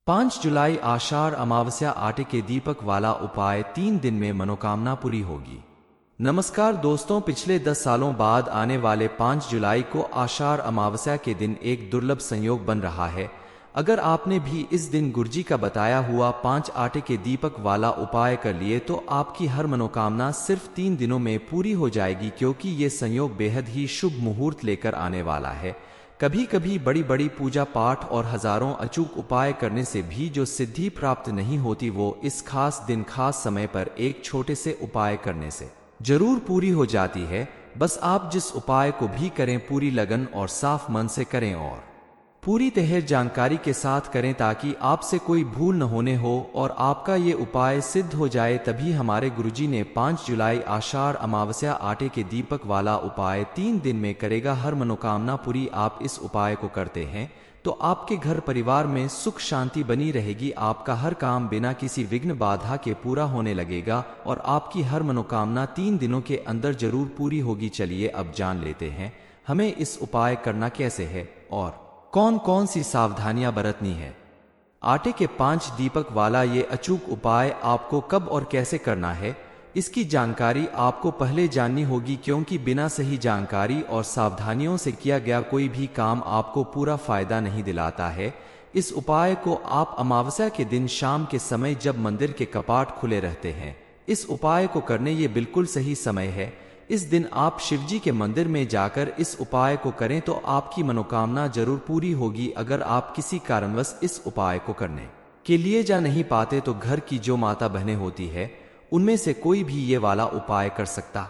5 जुलाई आषाढ़ अमावस्या आटे के दीपक वाला उपाय 3 दिन में मनोकामना पूरी होगी। नमस्कार दोस्तों, पिछले 10 सालों बाद आने वाले 5 जुलाई को आषाढ़ अमावस्या के दिन एक दुर्लभ संयोग बन रहा है। अगर आपने भी इस दिन गुरुजी का बताया हुआ 5 आटे के दीपक वाला उपाय कर लिए तो आपकी हर मनोकामना सिर्फ 3 दिनों में पूरी हो जाएगी, क्योंकि ये संयोग बेहद ही शुभ मुहूर्त लेकर आने वाला है। कभी कभी बड़ी बड़ी पूजा पाठ और हजारों अचूक उपाय करने से भी जो सिद्धि प्राप्त नहीं होती, वो इस खास दिन खास समय पर एक छोटे से उपाय करने से जरूर पूरी हो जाती है। बस आप जिस उपाय को भी करें पूरी लगन और साफ मन से करें और पूरी तरह जानकारी के साथ करें, ताकि आपसे कोई भूल न होने हो और आपका ये उपाय सिद्ध हो जाए। तभी हमारे गुरुजी ने 5 जुलाई आषाढ़ अमावस्या आटे के दीपक वाला उपाय 3 दिन में करेगा हर मनोकामना पूरी। आप इस उपाय को करते हैं तो आपके घर परिवार में सुख शांति बनी रहेगी, आपका हर काम बिना किसी विघ्न बाधा के पूरा होने लगेगा और आपकी हर मनोकामना 3 दिनों के अंदर जरूर पूरी होगी। चलिए अब जान लेते हैं हमें इस उपाय करना कैसे है और कौन कौन सी सावधानियां बरतनी है। आटे के 5 दीपक वाला ये अचूक उपाय आपको कब और कैसे करना है, इसकी जानकारी आपको पहले जाननी होगी, क्योंकि बिना सही जानकारी और सावधानियों से किया गया कोई भी काम आपको पूरा फायदा नहीं दिलाता है। इस उपाय को आप अमावस्या के दिन शाम के समय, जब मंदिर के कपाट खुले रहते हैं, इस उपाय को करने ये बिल्कुल सही समय है। इस दिन आप शिवजी के मंदिर में जाकर इस उपाय को करें तो आपकी मनोकामना जरूर पूरी होगी। अगर आप किसी कारणवश इस उपाय को करने के लिए जा नहीं पाते तो घर की जो माता बहनें होती है उनमें से कोई भी ये वाला उपाय कर सकता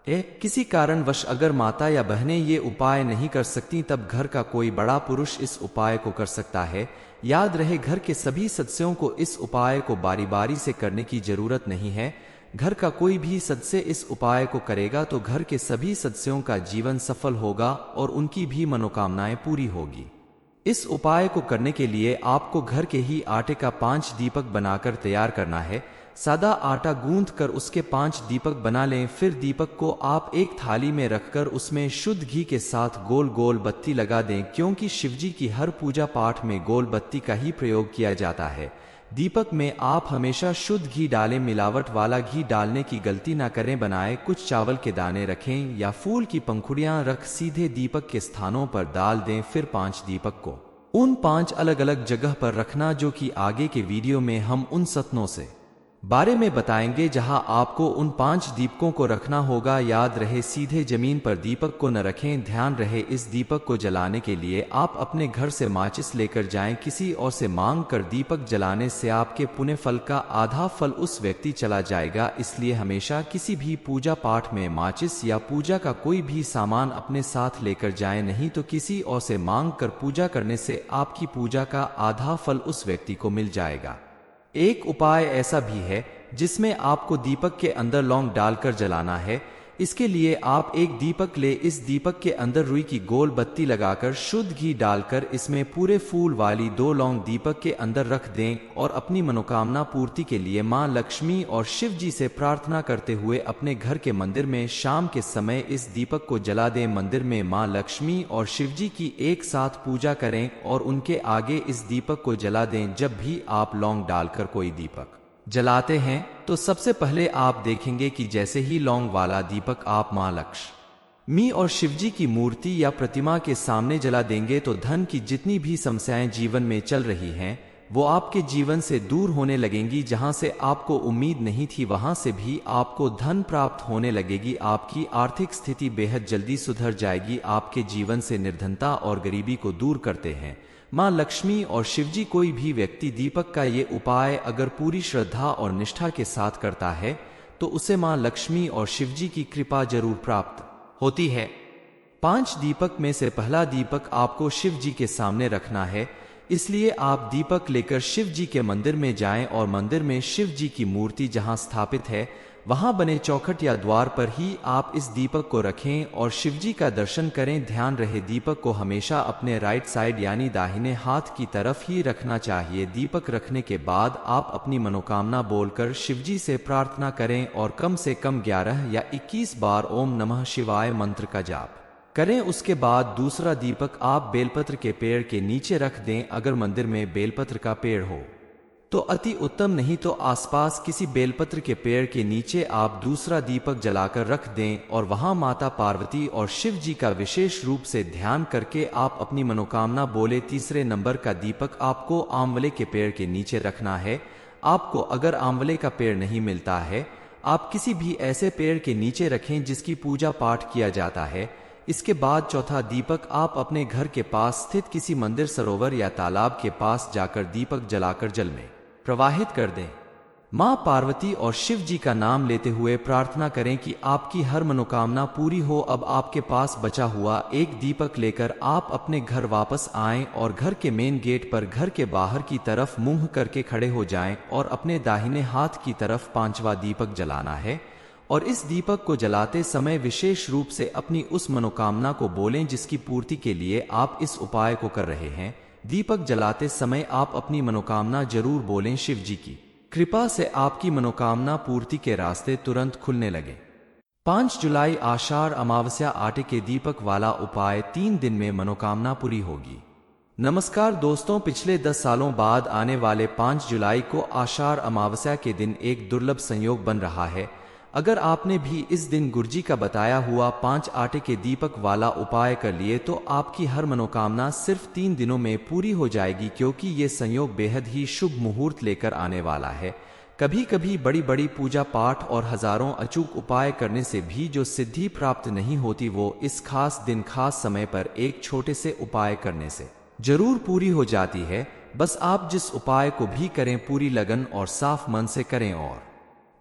है। किसी कारणवश अगर माता या बहनें ये उपाय नहीं कर सकती, तब घर का कोई बड़ा पुरुष इस उपाय को कर सकता है। याद रहे, घर के सभी सदस्यों को इस उपाय को बारी बारी से करने की जरूरत नहीं है। घर का कोई भी सदस्य इस उपाय को करेगा तो घर के सभी सदस्यों का जीवन सफल होगा और उनकी भी मनोकामनाएं पूरी होगी। इस उपाय को करने के लिए आपको घर के ही आटे का 5 दीपक बनाकर तैयार करना है। सादा आटा गूंथ कर उसके 5 दीपक बना लें। फिर दीपक को आप एक थाली में रखकर उसमें शुद्ध घी के साथ गोल गोल बत्ती लगा दें, क्योंकि शिवजी की हर पूजा पाठ में गोल बत्ती का ही प्रयोग किया जाता है। दीपक में आप हमेशा शुद्ध घी डालें, मिलावट वाला घी डालने की गलती ना करें। बनाए कुछ चावल के दाने रखें या फूल की पंखुड़ियां रख सीधे दीपक के स्थानों पर डाल दें। फिर 5 दीपक को उन 5 अलग अलग जगह पर रखना, जो कि आगे के वीडियो में हम उन सतनों से बारे में बताएंगे जहां आपको उन 5 दीपकों को रखना होगा। याद रहे, सीधे जमीन पर दीपक को न रखें। ध्यान रहे, इस दीपक को जलाने के लिए आप अपने घर से माचिस लेकर जाएं। किसी और से मांग कर दीपक जलाने से आपके पुण्य फल का आधा फल उस व्यक्ति चला जाएगा। इसलिए हमेशा किसी भी पूजा पाठ में माचिस या पूजा का कोई भी सामान अपने साथ लेकर जाएं, नहीं तो किसी और से मांग कर पूजा करने से आपकी पूजा का आधा फल उस व्यक्ति को मिल जाएगा। एक उपाय ऐसा भी है जिसमें आपको दीपक के अंदर लौंग डालकर जलाना है। इसके लिए आप एक दीपक ले, इस दीपक के अंदर रुई की गोल बत्ती लगाकर शुद्ध घी डालकर इसमें पूरे फूल वाली 2 लौंग दीपक के अंदर रख दें और अपनी मनोकामना पूर्ति के लिए मां लक्ष्मी और शिव जी से प्रार्थना करते हुए अपने घर के मंदिर में शाम के समय इस दीपक को जला दें। मंदिर में मां लक्ष्मी और शिव जी की एक साथ पूजा करें और उनके आगे इस दीपक को जला दें। जब भी आप लौंग डालकर कोई दीपक जलाते हैं तो सबसे पहले आप देखेंगे कि जैसे ही लौंग वाला दीपक आप मां लक्ष्मी और शिवजी की मूर्ति या प्रतिमा के सामने जला देंगे तो धन की जितनी भी समस्याएं जीवन में चल रही हैं वो आपके जीवन से दूर होने लगेंगी। जहां से आपको उम्मीद नहीं थी वहां से भी आपको धन प्राप्त होने लगेगी। आपकी आर्थिक स्थिति बेहद जल्दी सुधर जाएगी। आपके जीवन से निर्धनता और गरीबी को दूर करते हैं मां लक्ष्मी और शिवजी। कोई भी व्यक्ति दीपक का ये उपाय अगर पूरी श्रद्धा और निष्ठा के साथ करता है तो उसे मां लक्ष्मी और शिवजी की कृपा जरूर प्राप्त होती है। 5 दीपक में से पहला दीपक आपको शिव जी के सामने रखना है। इसलिए आप दीपक लेकर शिव जी के मंदिर में जाएं और मंदिर में शिव जी की मूर्ति जहां स्थापित है वहां बने चौखट या द्वार पर ही आप इस दीपक को रखें और शिवजी का दर्शन करें। ध्यान रहे, दीपक को हमेशा अपने राइट साइड यानी दाहिने हाथ की तरफ ही रखना चाहिए। दीपक रखने के बाद आप अपनी मनोकामना बोलकर शिवजी से प्रार्थना करें और कम से कम 11 या 21 बार ओम नमः शिवाय मंत्र का जाप करें। उसके बाद दूसरा दीपक आप बेलपत्र के पेड़ के नीचे रख दें। अगर मंदिर में बेलपत्र का पेड़ हो तो अति उत्तम, नहीं तो आसपास किसी बेलपत्र के पेड़ के नीचे आप दूसरा दीपक जलाकर रख दें और वहां माता पार्वती और शिव जी का विशेष रूप से ध्यान करके आप अपनी मनोकामना बोले। तीसरे नंबर का दीपक आपको आंवले के पेड़ के नीचे रखना है। आपको अगर आंवले का पेड़ नहीं मिलता है, आप किसी भी ऐसे पेड़ के नीचे रखें जिसकी पूजा पाठ किया जाता है। इसके बाद चौथा दीपक आप अपने घर के पास स्थित किसी मंदिर, सरोवर या तालाब के पास जाकर दीपक जलाकर जल में प्रवाहित कर दें। मां पार्वती और शिव जी का नाम लेते हुए प्रार्थना करें कि आपकी हर मनोकामना पूरी हो। अब आपके पास बचा हुआ एक दीपक लेकर आप अपने घर वापस आएं और घर के मेन गेट पर घर के बाहर की तरफ मुंह करके खड़े हो जाएं और अपने दाहिने हाथ की तरफ पांचवा दीपक जलाना है। और इस दीपक को जलाते समय विशेष रूप से अपनी उस मनोकामना को बोलें जिसकी पूर्ति के लिए आप इस उपाय को कर रहे हैं। दीपक जलाते समय आप अपनी मनोकामना जरूर बोलें। शिव जी की कृपा से आपकी मनोकामना पूर्ति के रास्ते तुरंत खुलने लगे। 5 जुलाई आषाढ़ अमावस्या, आटे के दीपक वाला उपाय 3 दिन में मनोकामना पूरी होगी। नमस्कार दोस्तों, पिछले 10 सालों बाद आने वाले 5 जुलाई को आषाढ़ अमावस्या के दिन एक दुर्लभ संयोग बन रहा है। अगर आपने भी इस दिन गुरुजी का बताया हुआ 5 आटे के दीपक वाला उपाय कर लिए तो आपकी हर मनोकामना सिर्फ 3 दिनों में पूरी हो जाएगी, क्योंकि ये संयोग बेहद ही शुभ मुहूर्त लेकर आने वाला है। कभी कभी बड़ी बड़ी पूजा पाठ और हजारों अचूक उपाय करने से भी जो सिद्धि प्राप्त नहीं होती, वो इस खास दिन खास समय पर एक छोटे से उपाय करने से जरूर पूरी हो जाती है। बस आप जिस उपाय को भी करें पूरी लगन और साफ मन से करें और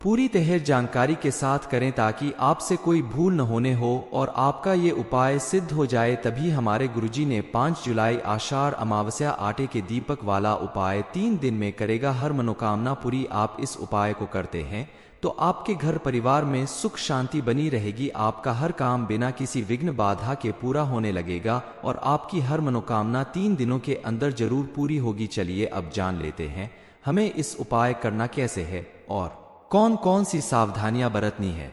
पूरी तरह जानकारी के साथ करें, ताकि आपसे कोई भूल न होने हो और आपका ये उपाय सिद्ध हो जाए। तभी हमारे गुरुजी ने 5 जुलाई आषाढ़ अमावस्या आटे के दीपक वाला उपाय 3 दिन में करेगा हर मनोकामना पूरी। आप इस उपाय को करते हैं तो आपके घर परिवार में सुख शांति बनी रहेगी। आपका हर काम बिना किसी विघ्न बाधा के पूरा होने लगेगा और आपकी हर मनोकामना 3 दिनों के अंदर जरूर पूरी होगी। चलिए अब जान लेते हैं हमें इस उपाय करना कैसे है और कौन कौन सी सावधानियां बरतनी है।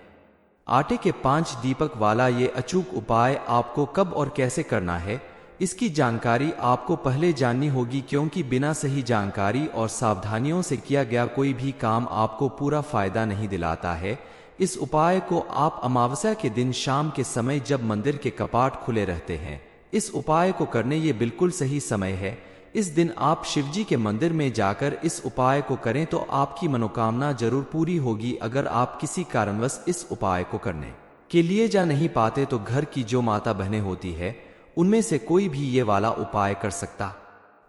आटे के 5 दीपक वाला ये अचूक उपाय आपको कब और कैसे करना है, इसकी जानकारी आपको पहले जाननी होगी, क्योंकि बिना सही जानकारी और सावधानियों से किया गया कोई भी काम आपको पूरा फायदा नहीं दिलाता है। इस उपाय को आप अमावस्या के दिन शाम के समय, जब मंदिर के कपाट खुले रहते हैं, इस उपाय को करने ये बिल्कुल सही समय है। इस दिन आप शिवजी के मंदिर में जाकर इस उपाय को करें तो आपकी मनोकामना जरूर पूरी होगी। अगर आप किसी कारणवश इस उपाय को करने के लिए जा नहीं पाते तो घर की जो माता बहनें होती है उनमें से कोई भी ये वाला उपाय कर सकता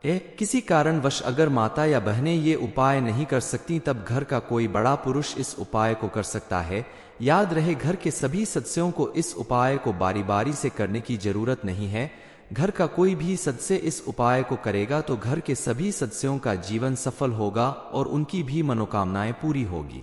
है। किसी कारणवश अगर माता या बहनें ये उपाय नहीं कर सकती, तब घर का कोई बड़ा पुरुष इस उपाय को कर सकता है। याद रहे, घर के सभी सदस्यों को इस उपाय को बारी बारी से करने की जरूरत नहीं है। घर का कोई भी सदस्य इस उपाय को करेगा तो घर के सभी सदस्यों का जीवन सफल होगा और उनकी भी मनोकामनाएं पूरी होगी।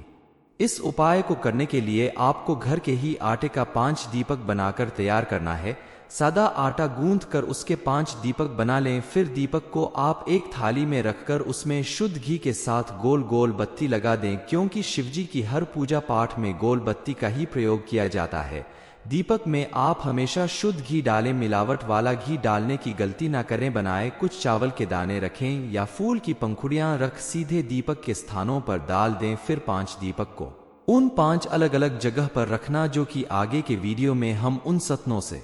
इस उपाय को करने के लिए आपको घर के ही आटे का 5 दीपक बनाकर तैयार करना है। सादा आटा गूंथ कर उसके 5 दीपक बना लें। फिर दीपक को आप एक थाली में रखकर उसमें शुद्ध घी के साथ गोल गोल बत्ती लगा दें, क्योंकि शिवजी की हर पूजा पाठ में गोल बत्ती का ही प्रयोग किया जाता है। दीपक में आप हमेशा शुद्ध घी डालें, मिलावट वाला घी डालने की गलती ना करें। बनाए कुछ चावल के दाने रखें या फूल की पंखुड़ियां रख सीधे दीपक के स्थानों पर डाल दें। फिर 5 दीपक को उन 5 अलग अलग जगह पर रखना, जो कि आगे के वीडियो में हम उन सतनों से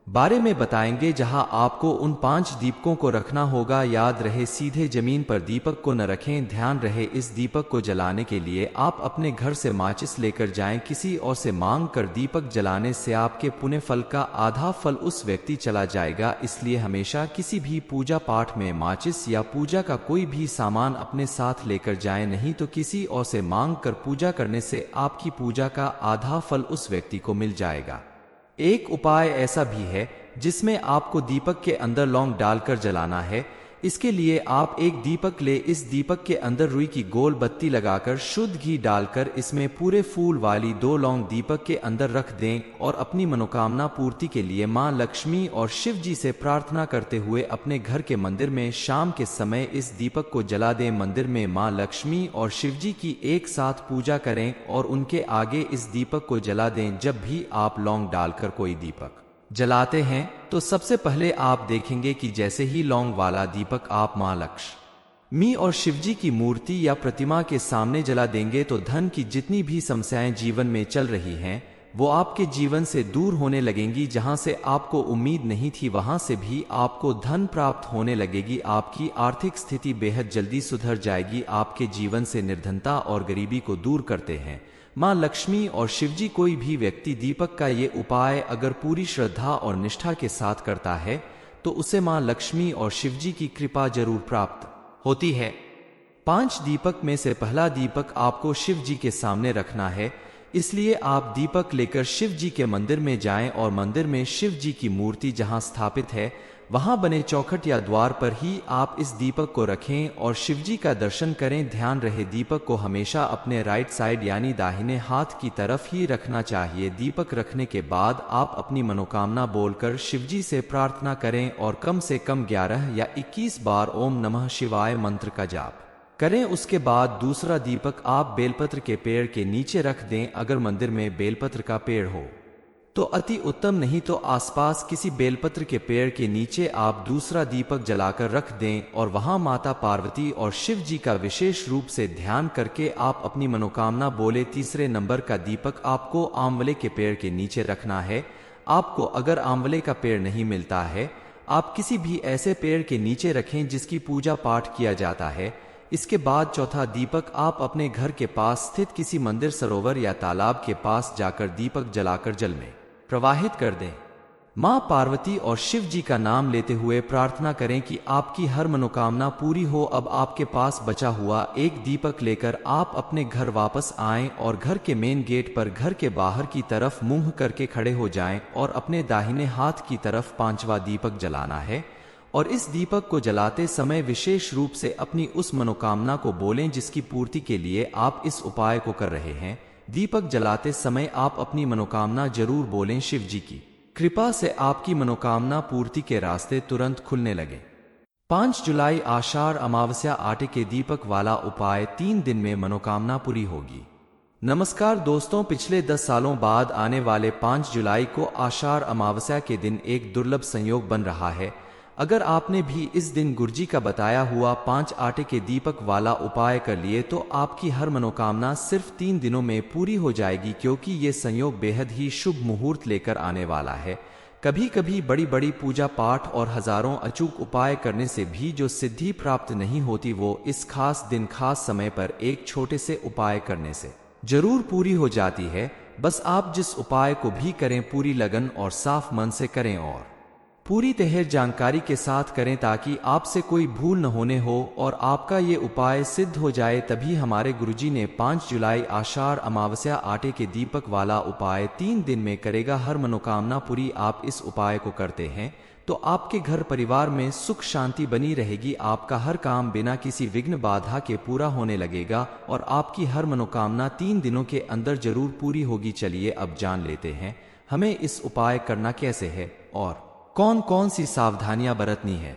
बारे में बताएंगे जहां आपको उन 5 दीपकों को रखना होगा। याद रहे, सीधे जमीन पर दीपक को न रखें। ध्यान रहे, इस दीपक को जलाने के लिए आप अपने घर से माचिस लेकर जाएं। किसी और से मांग कर दीपक जलाने से आपके पुण्य फल का आधा फल उस व्यक्ति चला जाएगा। इसलिए हमेशा किसी भी पूजा पाठ में माचिस या पूजा का कोई भी सामान अपने साथ लेकर जाएं, नहीं तो किसी और से मांग कर पूजा करने से आपकी पूजा का आधा फल उस व्यक्ति को मिल जाएगा। एक उपाय ऐसा भी है जिसमें आपको दीपक के अंदर लौंग डालकर जलाना है। इसके लिए आप एक दीपक ले, इस दीपक के अंदर रुई की गोल बत्ती लगाकर शुद्ध घी डालकर इसमें पूरे फूल वाली 2 लौंग दीपक के अंदर रख दें और अपनी मनोकामना पूर्ति के लिए मां लक्ष्मी और शिव जी से प्रार्थना करते हुए अपने घर के मंदिर में शाम के समय इस दीपक को जला दें। मंदिर में मां लक्ष्मी और शिव जी की एक साथ पूजा करें और उनके आगे इस दीपक को जला दें। जब भी आप लौंग डालकर कोई दीपक जलाते हैं तो सबसे पहले आप देखेंगे कि जैसे ही लौंग वाला दीपक आप मां लक्ष्मी और शिवजी की मूर्ति या प्रतिमा के सामने जला देंगे तो धन की जितनी भी समस्याएं जीवन में चल रही हैं वो आपके जीवन से दूर होने लगेंगी। जहां से आपको उम्मीद नहीं थी वहां से भी आपको धन प्राप्त होने लगेगी। आपकी आर्थिक स्थिति बेहद जल्दी सुधर जाएगी। आपके जीवन से निर्धनता और गरीबी को दूर करते हैं मां लक्ष्मी और शिवजी। कोई भी व्यक्ति दीपक का ये उपाय अगर पूरी श्रद्धा और निष्ठा के साथ करता है तो उसे मां लक्ष्मी और शिवजी की कृपा जरूर प्राप्त होती है। 5 दीपक में से पहला दीपक आपको शिव जी के सामने रखना है, इसलिए आप दीपक लेकर शिव जी के मंदिर में जाएं और मंदिर में शिव जी की मूर्ति जहां स्थापित है वहां बने चौखट या द्वार पर ही आप इस दीपक को रखें और शिव जी का दर्शन करें। ध्यान रहे दीपक को हमेशा अपने राइट साइड यानी दाहिने हाथ की तरफ ही रखना चाहिए। दीपक रखने के बाद आप अपनी मनोकामना बोलकर शिव जी से प्रार्थना करें और कम से कम 11 या 21 बार ओम नमः शिवाय मंत्र का जाप करें। उसके बाद दूसरा दीपक आप बेलपत्र के पेड़ के नीचे रख दें। अगर मंदिर में बेलपत्र का पेड़ हो तो अति उत्तम, नहीं तो आसपास किसी बेलपत्र के पेड़ के नीचे आप दूसरा दीपक जलाकर रख दें और वहां माता पार्वती और शिव जी का विशेष रूप से ध्यान करके आप अपनी मनोकामना बोले। तीसरे नंबर का दीपक आपको आंवले के पेड़ के नीचे रखना है। आपको अगर आंवले का पेड़ नहीं मिलता है आप किसी भी ऐसे पेड़ के नीचे रखें जिसकी पूजा पाठ किया जाता है। इसके बाद चौथा दीपक आप अपने घर के पास स्थित किसी मंदिर, सरोवर या तालाब के पास जाकर दीपक जलाकर जल में प्रवाहित कर दें। मां पार्वती और शिव जी का नाम लेते हुए प्रार्थना करें कि आपकी हर मनोकामना पूरी हो। अब आपके पास बचा हुआ एक दीपक लेकर आप अपने घर वापस आएं और घर के मेन गेट पर घर के बाहर की तरफ मुंह करके खड़े हो जाएं और अपने दाहिने हाथ की तरफ 5वां दीपक जलाना है। और इस दीपक को जलाते समय विशेष रूप से अपनी उस मनोकामना को बोलें जिसकी पूर्ति के लिए आप इस उपाय को कर रहे हैं। दीपक जलाते समय आप अपनी मनोकामना जरूर बोलें। शिव जी की कृपा से आपकी मनोकामना पूर्ति के रास्ते तुरंत खुलने लगे। 5 जुलाई आषाढ़ अमावस्या आटे के दीपक वाला उपाय 3 दिन में मनोकामना पूरी होगी। नमस्कार दोस्तों, पिछले 10 सालों बाद आने वाले 5 जुलाई को आषाढ़ अमावस्या के दिन एक दुर्लभ संयोग बन रहा है। अगर आपने भी इस दिन गुरुजी का बताया हुआ 5 आटे के दीपक वाला उपाय कर लिए तो आपकी हर मनोकामना सिर्फ 3 दिनों में पूरी हो जाएगी, क्योंकि ये संयोग बेहद ही शुभ मुहूर्त लेकर आने वाला है। कभी कभी बड़ी बड़ी पूजा पाठ और हजारों अचूक उपाय करने से भी जो सिद्धि प्राप्त नहीं होती वो इस खास दिन खास समय पर एक छोटे से उपाय करने से जरूर पूरी हो जाती है। बस आप जिस उपाय को भी करें पूरी लगन और साफ मन से करें और पूरी तरह जानकारी के साथ करें ताकि आपसे कोई भूल न होने हो और आपका ये उपाय सिद्ध हो जाए। तभी हमारे गुरुजी ने 5 जुलाई आषाढ़ अमावस्या आटे के दीपक वाला उपाय 3 दिन में करेगा हर मनोकामना पूरी। आप इस उपाय को करते हैं तो आपके घर परिवार में सुख शांति बनी रहेगी। आपका हर काम बिना किसी विघ्न बाधा के पूरा होने लगेगा और आपकी हर मनोकामना 3 दिनों के अंदर जरूर पूरी होगी। चलिए अब जान लेते हैं हमें इस उपाय करना कैसे है और कौन कौन सी सावधानियां बरतनी है।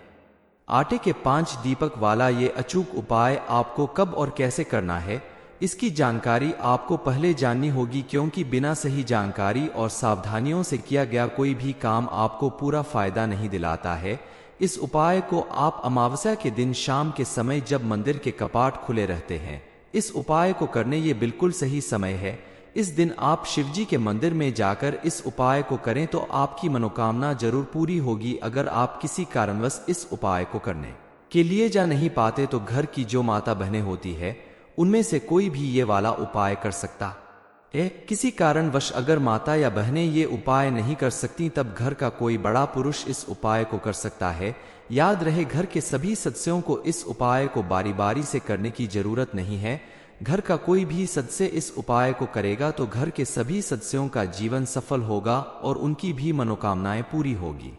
आटे के 5 दीपक वाला ये अचूक उपाय आपको कब और कैसे करना है इसकी जानकारी आपको पहले जाननी होगी, क्योंकि बिना सही जानकारी और सावधानियों से किया गया कोई भी काम आपको पूरा फायदा नहीं दिलाता है। इस उपाय को आप अमावस्या के दिन शाम के समय जब मंदिर के कपाट खुले रहते हैं इस उपाय को करने ये बिल्कुल सही समय है। इस दिन आप शिवजी के मंदिर में जाकर इस उपाय को करें तो आपकी मनोकामना जरूर पूरी होगी। अगर आप किसी कारणवश इस उपाय को करने के लिए जा नहीं पाते तो घर की जो माता बहनें होती है उनमें से कोई भी ये वाला उपाय कर सकता है। किसी कारणवश अगर माता या बहनें ये उपाय नहीं कर सकती तब घर का कोई बड़ा पुरुष इस उपाय को कर सकता है। याद रहे घर के सभी सदस्यों को इस उपाय को बारी बारी से करने की जरूरत नहीं है। घर का कोई भी सदस्य इस उपाय को करेगा तो घर के सभी सदस्यों का जीवन सफल होगा और उनकी भी मनोकामनाएं पूरी होगी।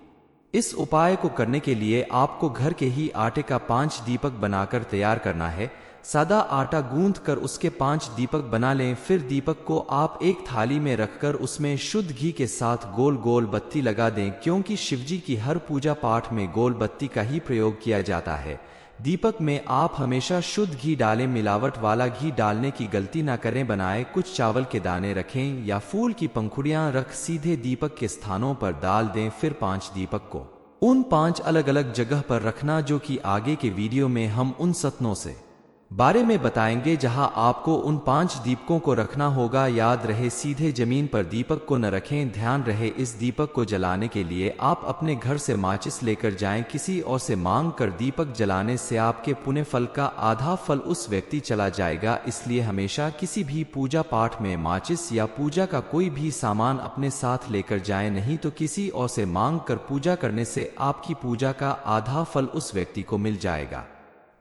इस उपाय को करने के लिए आपको घर के ही आटे का 5 दीपक बनाकर तैयार करना है। सादा आटा गूंथ कर उसके 5 दीपक बना लें। फिर दीपक को आप एक थाली में रखकर उसमें शुद्ध घी के साथ गोल गोल बत्ती लगा दें, क्योंकि शिवजी की हर पूजा पाठ में गोल बत्ती का ही प्रयोग किया जाता है। दीपक में आप हमेशा शुद्ध घी डालें, मिलावट वाला घी डालने की गलती ना करें। बनाए कुछ चावल के दाने रखें या फूल की पंखुड़ियां रख सीधे दीपक के स्थानों पर डाल दें। फिर 5 दीपक को उन 5 अलग अलग जगह पर रखना जो कि आगे के वीडियो में हम उन सतनों से बारे में बताएंगे जहां आपको उन 5 दीपकों को रखना होगा। याद रहे सीधे जमीन पर दीपक को न रखें। ध्यान रहे इस दीपक को जलाने के लिए आप अपने घर से माचिस लेकर जाएं। किसी और से मांग कर दीपक जलाने से आपके पुण्य फल का आधा फल उस व्यक्ति चला जाएगा। इसलिए हमेशा किसी भी पूजा पाठ में माचिस या पूजा का कोई भी सामान अपने साथ लेकर जाएं, नहीं तो किसी और से मांग कर पूजा करने से आपकी पूजा का आधा फल उस व्यक्ति को मिल जाएगा।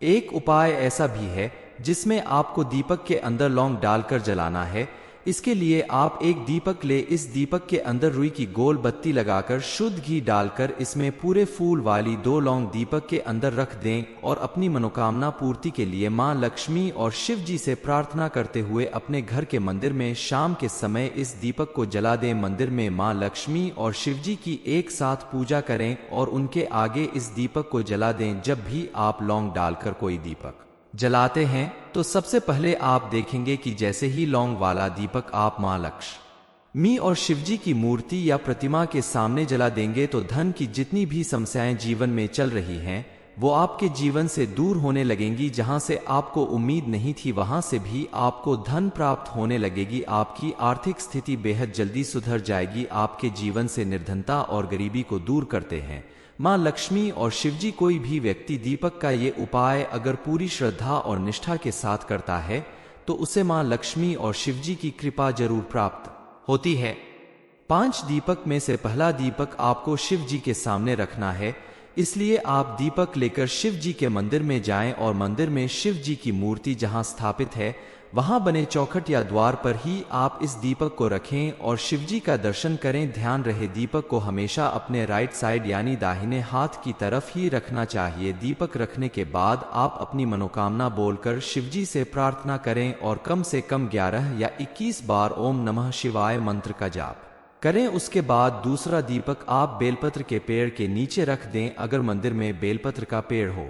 एक उपाय ऐसा भी है जिसमें आपको दीपक के अंदर लौंग डालकर जलाना है। इसके लिए आप एक दीपक ले, इस दीपक के अंदर रुई की गोल बत्ती लगाकर शुद्ध घी डालकर इसमें पूरे फूल वाली 2 लौंग दीपक के अंदर रख दें और अपनी मनोकामना पूर्ति के लिए मां लक्ष्मी और शिव जी से प्रार्थना करते हुए अपने घर के मंदिर में शाम के समय इस दीपक को जला दें। मंदिर में मां लक्ष्मी और शिव जी की एक साथ पूजा करें और उनके आगे इस दीपक को जला दें। जब भी आप लौंग डालकर कोई दीपक जलाते हैं तो सबसे पहले आप देखेंगे कि जैसे ही लौंग वाला दीपक आप मां लक्ष्मी और शिवजी की मूर्ति या प्रतिमा के सामने जला देंगे तो धन की जितनी भी समस्याएं जीवन में चल रही हैं वो आपके जीवन से दूर होने लगेंगी। जहां से आपको उम्मीद नहीं थी वहां से भी आपको धन प्राप्त होने लगेगी। आपकी आर्थिक स्थिति बेहद जल्दी सुधर जाएगी। आपके जीवन से निर्धनता और गरीबी को दूर करते हैं मां लक्ष्मी और शिवजी। कोई भी व्यक्ति दीपक का ये उपाय अगर पूरी श्रद्धा और निष्ठा के साथ करता है तो उसे मां लक्ष्मी और शिवजी की कृपा जरूर प्राप्त होती है। 5 दीपक में से पहला दीपक आपको शिव जी के सामने रखना है। इसलिए आप दीपक लेकर शिव जी के मंदिर में जाएं और मंदिर में शिव जी की मूर्ति जहां स्थापित है वहां बने चौखट या द्वार पर ही आप इस दीपक को रखें और शिवजी का दर्शन करें। ध्यान रहे दीपक को हमेशा अपने राइट साइड यानी दाहिने हाथ की तरफ ही रखना चाहिए। दीपक रखने के बाद आप अपनी मनोकामना बोलकर शिवजी से प्रार्थना करें और कम से कम 11 या 21 बार ओम नमः शिवाय मंत्र का जाप करें। उसके बाद दूसरा दीपक आप बेलपत्र के पेड़ के नीचे रख दें। अगर मंदिर में बेलपत्र का पेड़ हो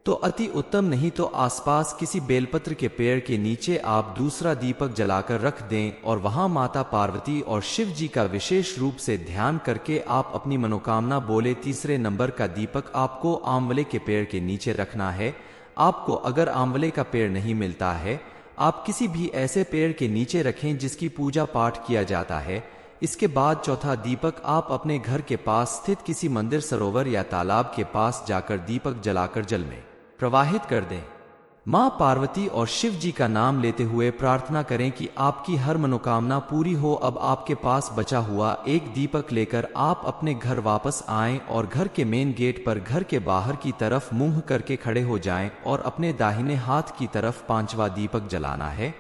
तो अति उत्तम, नहीं तो आसपास किसी बेलपत्र के पेड़ के नीचे आप दूसरा दीपक जलाकर रख दें और वहां माता पार्वती और शिव जी का विशेष रूप से ध्यान करके आप अपनी मनोकामना बोले। तीसरे नंबर का दीपक आपको आंवले के पेड़ के नीचे रखना है। आपको अगर आंवले का पेड़ नहीं मिलता है आप किसी भी ऐसे पेड़ के नीचे रखें जिसकी पूजा पाठ किया जाता है। इसके बाद चौथा दीपक आप अपने घर के पास स्थित किसी मंदिर, सरोवर या तालाब के पास जाकर दीपक जलाकर जल में प्रवाहित कर दें। मां पार्वती और शिव जी का नाम लेते हुए प्रार्थना करें कि आपकी हर मनोकामना पूरी हो। अब आपके पास बचा हुआ एक दीपक लेकर आप अपने घर वापस आएं और घर के मेन गेट पर घर के बाहर की तरफ मुंह करके खड़े हो जाएं और अपने दाहिने हाथ की तरफ 5वां दीपक जलाना है।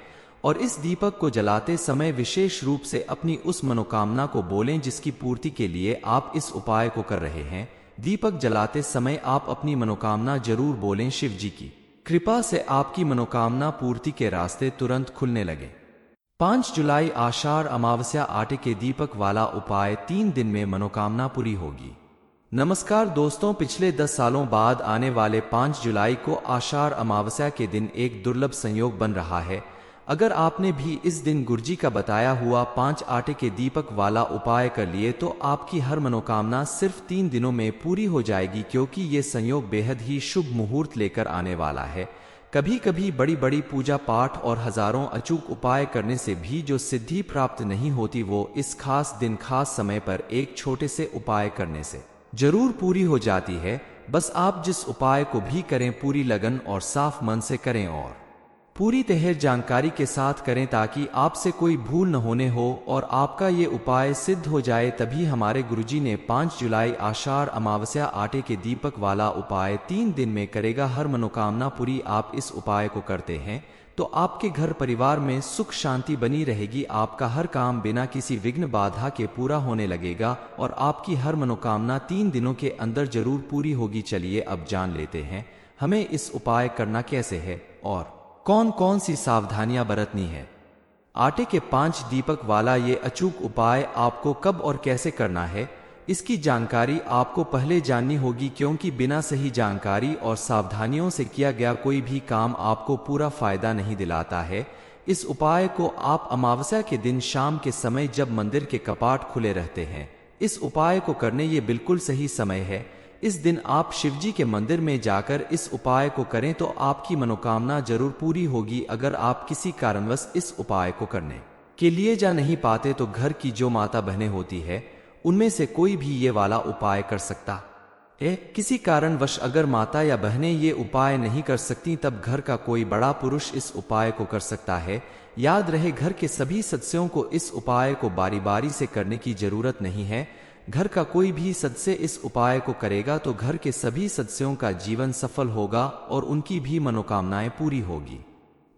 और इस दीपक को जलाते समय विशेष रूप से अपनी उस मनोकामना को बोलें जिसकी पूर्ति के लिए आप इस उपाय को कर रहे हैं। दीपक जलाते समय आप अपनी मनोकामना जरूर बोलें। शिव जी की कृपा से आपकी मनोकामना पूर्ति के रास्ते तुरंत खुलने लगे। 5 जुलाई आषाढ़ अमावस्या आटे के दीपक वाला उपाय 3 दिन में मनोकामना पूरी होगी। नमस्कार दोस्तों, पिछले 10 सालों बाद आने वाले 5 जुलाई को आषाढ़ अमावस्या के दिन एक दुर्लभ संयोग बन रहा है। अगर आपने भी इस दिन गुरुजी का बताया हुआ 5 आटे के दीपक वाला उपाय कर लिए तो आपकी हर मनोकामना सिर्फ 3 दिनों में पूरी हो जाएगी, क्योंकि ये संयोग बेहद ही शुभ मुहूर्त लेकर आने वाला है। कभी कभी बड़ी बड़ी पूजा पाठ और हजारों अचूक उपाय करने से भी जो सिद्धि प्राप्त नहीं होती वो इस खास दिन खास समय पर एक छोटे से उपाय करने से जरूर पूरी हो जाती है। बस आप जिस उपाय को भी करें पूरी लगन और साफ मन से करें और पूरी तरह जानकारी के साथ करें ताकि आपसे कोई भूल न होने हो और आपका ये उपाय सिद्ध हो जाए। तभी हमारे गुरुजी ने 5 जुलाई आषाढ़ अमावस्या आटे के दीपक वाला उपाय 3 दिन में करेगा हर मनोकामना पूरी। आप इस उपाय को करते हैं तो आपके घर परिवार में सुख शांति बनी रहेगी। आपका हर काम बिना किसी विघ्न बाधा के पूरा होने लगेगा और आपकी हर मनोकामना 3 दिनों के अंदर जरूर पूरी होगी। चलिए अब जान लेते हैं हमें इस उपाय करना कैसे है और कौन कौन सी सावधानियां बरतनी है। आटे के 5 दीपक वाला ये अचूक उपाय आपको कब और कैसे करना है इसकी जानकारी आपको पहले जाननी होगी, क्योंकि बिना सही जानकारी और सावधानियों से किया गया कोई भी काम आपको पूरा फायदा नहीं दिलाता है। इस उपाय को आप अमावस्या के दिन शाम के समय, जब मंदिर के कपाट खुले रहते हैं, इस उपाय को करने ये बिल्कुल सही समय है। इस दिन आप शिवजी के मंदिर में जाकर इस उपाय को करें तो आपकी मनोकामना जरूर पूरी होगी। अगर आप किसी कारणवश इस उपाय को करने के लिए जा नहीं पाते तो घर की जो माता बहनें होती है उनमें से कोई भी ये वाला उपाय कर सकता है। किसी कारणवश अगर माता या बहनें ये उपाय नहीं कर सकती तब घर का कोई बड़ा पुरुष इस उपाय को कर सकता है। याद रहे, घर के सभी सदस्यों को इस उपाय को बारी बारी से करने की जरूरत नहीं है। घर का कोई भी सदस्य इस उपाय को करेगा तो घर के सभी सदस्यों का जीवन सफल होगा और उनकी भी मनोकामनाएं पूरी होगी।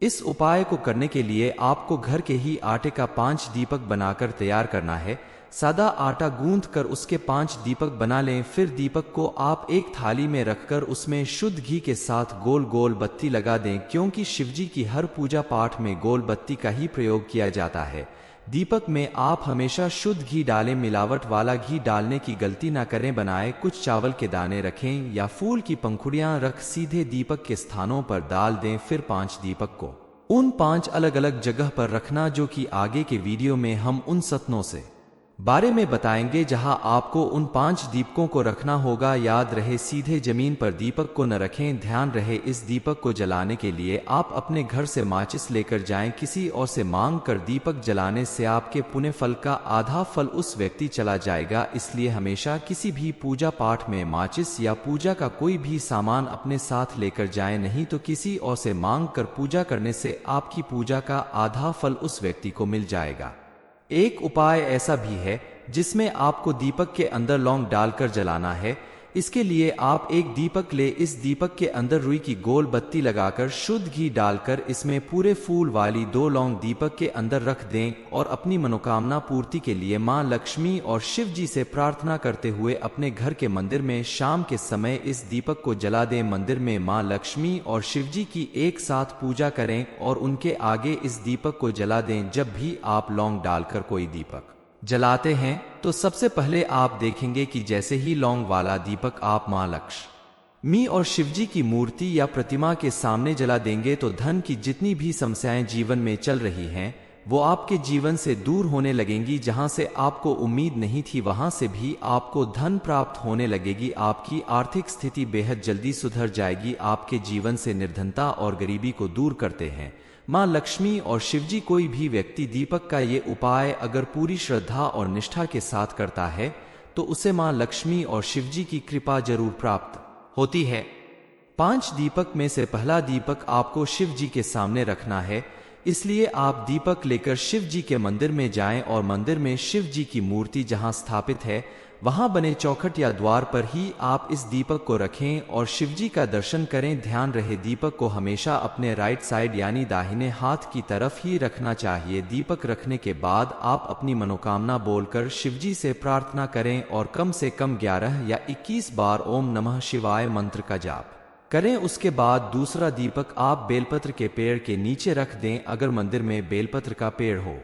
इस उपाय को करने के लिए आपको घर के ही आटे का 5 दीपक बनाकर तैयार करना है। सादा आटा गूंथ कर उसके 5 दीपक बना लें। फिर दीपक को आप एक थाली में रखकर उसमें शुद्ध घी के साथ गोल गोल बत्ती लगा दें, क्योंकि शिवजी की हर पूजा पाठ में गोल बत्ती का ही प्रयोग किया जाता है। दीपक में आप हमेशा शुद्ध घी डालें, मिलावट वाला घी डालने की गलती ना करें। बनाए कुछ चावल के दाने रखें या फूल की पंखुड़ियां रख सीधे दीपक के स्थानों पर डाल दें। फिर 5 दीपक को उन 5 अलग अलग जगह पर रखना, जो कि आगे के वीडियो में हम उन सतनों से बारे में बताएंगे जहां आपको उन 5 दीपकों को रखना होगा। याद रहे, सीधे जमीन पर दीपक को न रखें। ध्यान रहे, इस दीपक को जलाने के लिए आप अपने घर से माचिस लेकर जाएं। किसी और से मांग कर दीपक जलाने से आपके पुण्य फल का आधा फल उस व्यक्ति चला जाएगा। इसलिए हमेशा किसी भी पूजा पाठ में माचिस या पूजा का कोई भी सामान अपने साथ लेकर जाएं, नहीं तो किसी और से मांग कर पूजा करने से आपकी पूजा का आधा फल उस व्यक्ति को मिल जाएगा। एक उपाय ऐसा भी है जिसमें आपको दीपक के अंदर लौंग डालकर जलाना है। इसके लिए आप एक दीपक ले, इस दीपक के अंदर रुई की गोल बत्ती लगाकर शुद्ध घी डालकर इसमें पूरे फूल वाली 2 लौंग दीपक के अंदर रख दें और अपनी मनोकामना पूर्ति के लिए मां लक्ष्मी और शिव जी से प्रार्थना करते हुए अपने घर के मंदिर में शाम के समय इस दीपक को जला दें। मंदिर में मां लक्ष्मी और शिव जी की एक साथ पूजा करें और उनके आगे इस दीपक को जला दें। जब भी आप लौंग डालकर कोई दीपक जलाते हैं तो सबसे पहले आप देखेंगे कि जैसे ही लौंग वाला दीपक आप मां लक्ष्मी और शिवजी की मूर्ति या प्रतिमा के सामने जला देंगे तो धन की जितनी भी समस्याएं जीवन में चल रही हैं वो आपके जीवन से दूर होने लगेंगी। जहां से आपको उम्मीद नहीं थी वहां से भी आपको धन प्राप्त होने लगेगी। आपकी आर्थिक स्थिति बेहद जल्दी सुधर जाएगी। आपके जीवन से निर्धनता और गरीबी को दूर करते हैं मां लक्ष्मी और शिवजी। कोई भी व्यक्ति दीपक का ये उपाय अगर पूरी श्रद्धा और निष्ठा के साथ करता है तो उसे मां लक्ष्मी और शिवजी की कृपा जरूर प्राप्त होती है। 5 दीपक में से पहला दीपक आपको शिव जी के सामने रखना है। इसलिए आप दीपक लेकर शिव जी के मंदिर में जाएं और मंदिर में शिव जी की मूर्ति जहां स्थापित है वहां बने चौखट या द्वार पर ही आप इस दीपक को रखें और शिवजी का दर्शन करें। ध्यान रहे, दीपक को हमेशा अपने राइट साइड यानी दाहिने हाथ की तरफ ही रखना चाहिए। दीपक रखने के बाद आप अपनी मनोकामना बोलकर शिवजी से प्रार्थना करें और कम से कम 11 या 21 बार ओम नमः शिवाय मंत्र का जाप करें। उसके बाद दूसरा दीपक आप बेलपत्र के पेड़ के नीचे रख दें। अगर मंदिर में बेलपत्र का पेड़ हो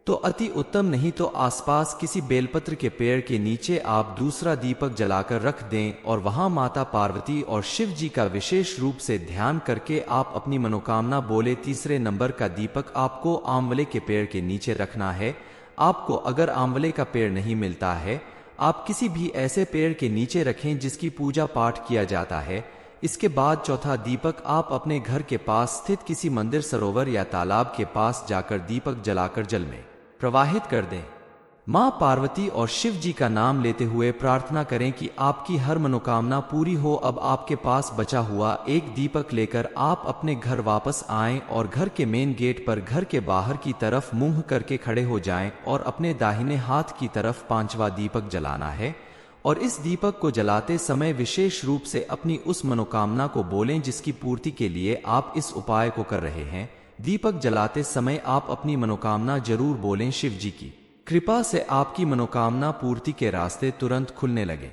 तो अति उत्तम, नहीं तो आसपास किसी बेलपत्र के पेड़ के नीचे आप दूसरा दीपक जलाकर रख दें और वहां माता पार्वती और शिव जी का विशेष रूप से ध्यान करके आप अपनी मनोकामना बोले। तीसरे नंबर का दीपक आपको आंवले के पेड़ के नीचे रखना है। आपको अगर आंवले का पेड़ नहीं मिलता है आप किसी भी ऐसे पेड़ के नीचे रखें जिसकी पूजा पाठ किया जाता है। इसके बाद चौथा दीपक आप अपने घर के पास स्थित किसी मंदिर, सरोवर या तालाब के पास जाकर दीपक जलाकर जल में प्रवाहित कर दें। मां पार्वती और शिव जी का नाम लेते हुए प्रार्थना करें कि आपकी हर मनोकामना पूरी हो। अब आपके पास बचा हुआ एक दीपक लेकर आप अपने घर वापस आएं और घर के मेन गेट पर घर के बाहर की तरफ मुंह करके खड़े हो जाएं और अपने दाहिने हाथ की तरफ 5वां दीपक जलाना है। और इस दीपक को जलाते समय विशेष रूप से अपनी उस मनोकामना को बोलें जिसकी पूर्ति के लिए आप इस उपाय को कर रहे हैं। दीपक जलाते समय आप अपनी मनोकामना जरूर बोलें। शिव जी की कृपा से आपकी मनोकामना पूर्ति के रास्ते तुरंत खुलने लगे।